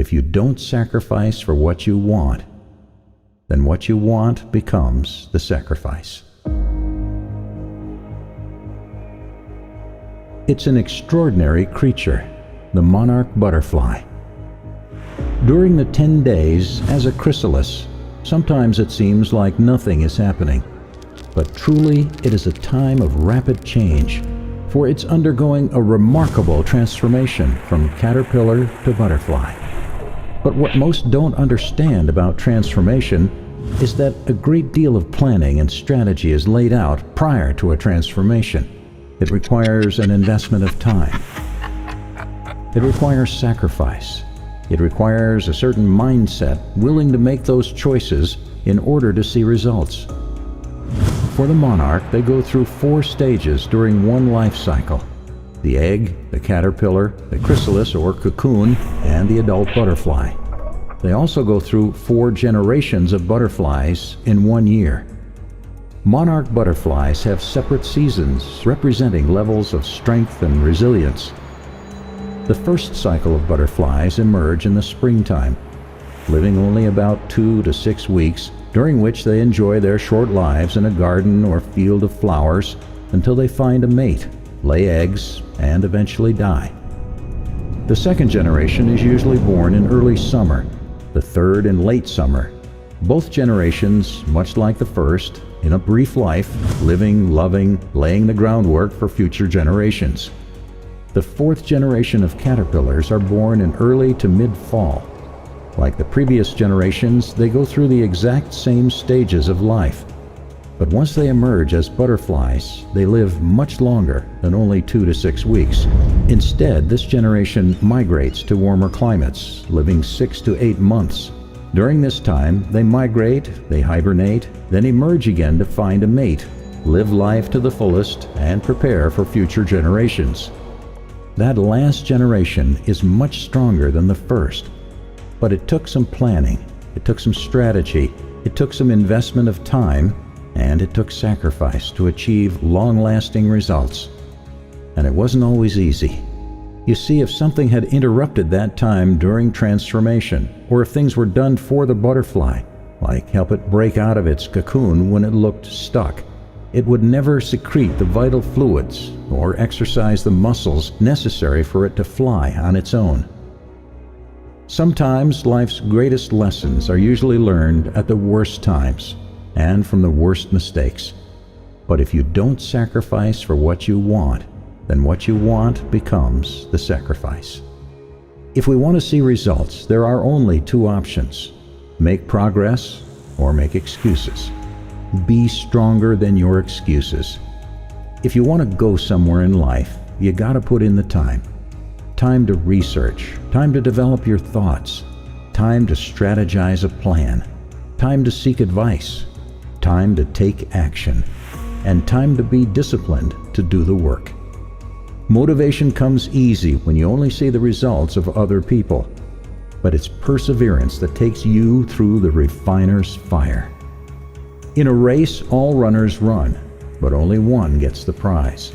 if you don't sacrifice for what you want, then what you want becomes the sacrifice. It's an extraordinary creature, the monarch butterfly. During the 10 days as a chrysalis, sometimes it seems like nothing is happening, but truly it is a time of rapid change, for it's undergoing a remarkable transformation from caterpillar to butterfly. But what most don't understand about transformation is that a great deal of planning and strategy is laid out prior to a transformation. It requires an investment of time. It requires sacrifice. It requires a certain mindset willing to make those choices in order to see results. For the monarch, they go through 4 stages during one life cycle: the egg, the caterpillar, the chrysalis or cocoon, and the adult butterfly. They also go through 4 generations of butterflies in 1 year. Monarch butterflies have separate seasons representing levels of strength and resilience. The first cycle of butterflies emerge in the springtime, living only about 2 to 6 weeks, during which they enjoy their short lives in a garden or field of flowers until they find a mate, lay eggs, and eventually die. The second generation is usually born in early summer, the third in late summer. Both generations, much like the first, in a brief life, living, loving, laying the groundwork for future generations. The fourth generation of caterpillars are born in early to mid-fall. Like the previous generations, they go through the exact same stages of life. But once they emerge as butterflies, they live much longer than only 2 to 6 weeks. Instead, this generation migrates to warmer climates, living 6 to 8 months. During this time, they migrate, they hibernate, then emerge again to find a mate, live life to the fullest, and prepare for future generations. That last generation is much stronger than the first. But it took some planning, it took some strategy, it took some investment of time, and it took sacrifice to achieve long-lasting results. And it wasn't always easy. You see, if something had interrupted that time during transformation, or if things were done for the butterfly, like help it break out of its cocoon when it looked stuck, it would never secrete the vital fluids or exercise the muscles necessary for it to fly on its own. Sometimes life's greatest lessons are usually learned at the worst times and from the worst mistakes. But if you don't sacrifice for what you want, then what you want becomes the sacrifice. If we want to see results, there are only 2 options: make progress or make excuses. Be stronger than your excuses. If you want to go somewhere in life, you gotta put in the time. Time to research, time to develop your thoughts, time to strategize a plan, time to seek advice, time to take action, and time to be disciplined to do the work. Motivation comes easy when you only see the results of other people, but it's perseverance that takes you through the refiner's fire. In a race, all runners run, but only one gets the prize.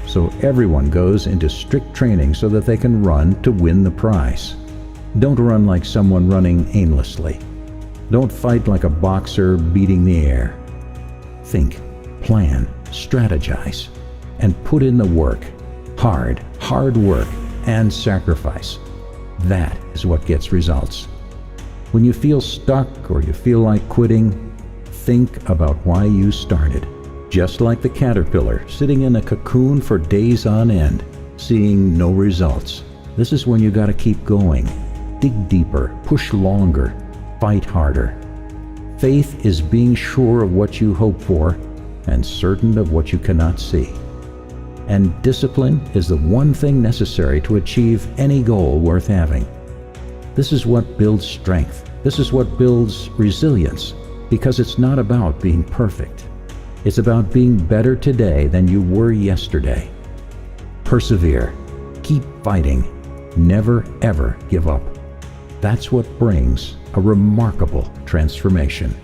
So everyone goes into strict training so that they can run to win the prize. Don't run like someone running aimlessly. Don't fight like a boxer beating the air. Think, plan, strategize, and put in the work. Hard work and sacrifice. That is what gets results. When you feel stuck or you feel like quitting, think about why you started. Just like the caterpillar sitting in a cocoon for days on end, seeing no results. This is when you gotta keep going. Dig deeper, push longer, fight harder. Faith is being sure of what you hope for and certain of what you cannot see. And discipline is the one thing necessary to achieve any goal worth having. This is what builds strength. This is what builds resilience, because it's not about being perfect. It's about being better today than you were yesterday. Persevere. Keep fighting. Never, ever give up. That's what brings a remarkable transformation.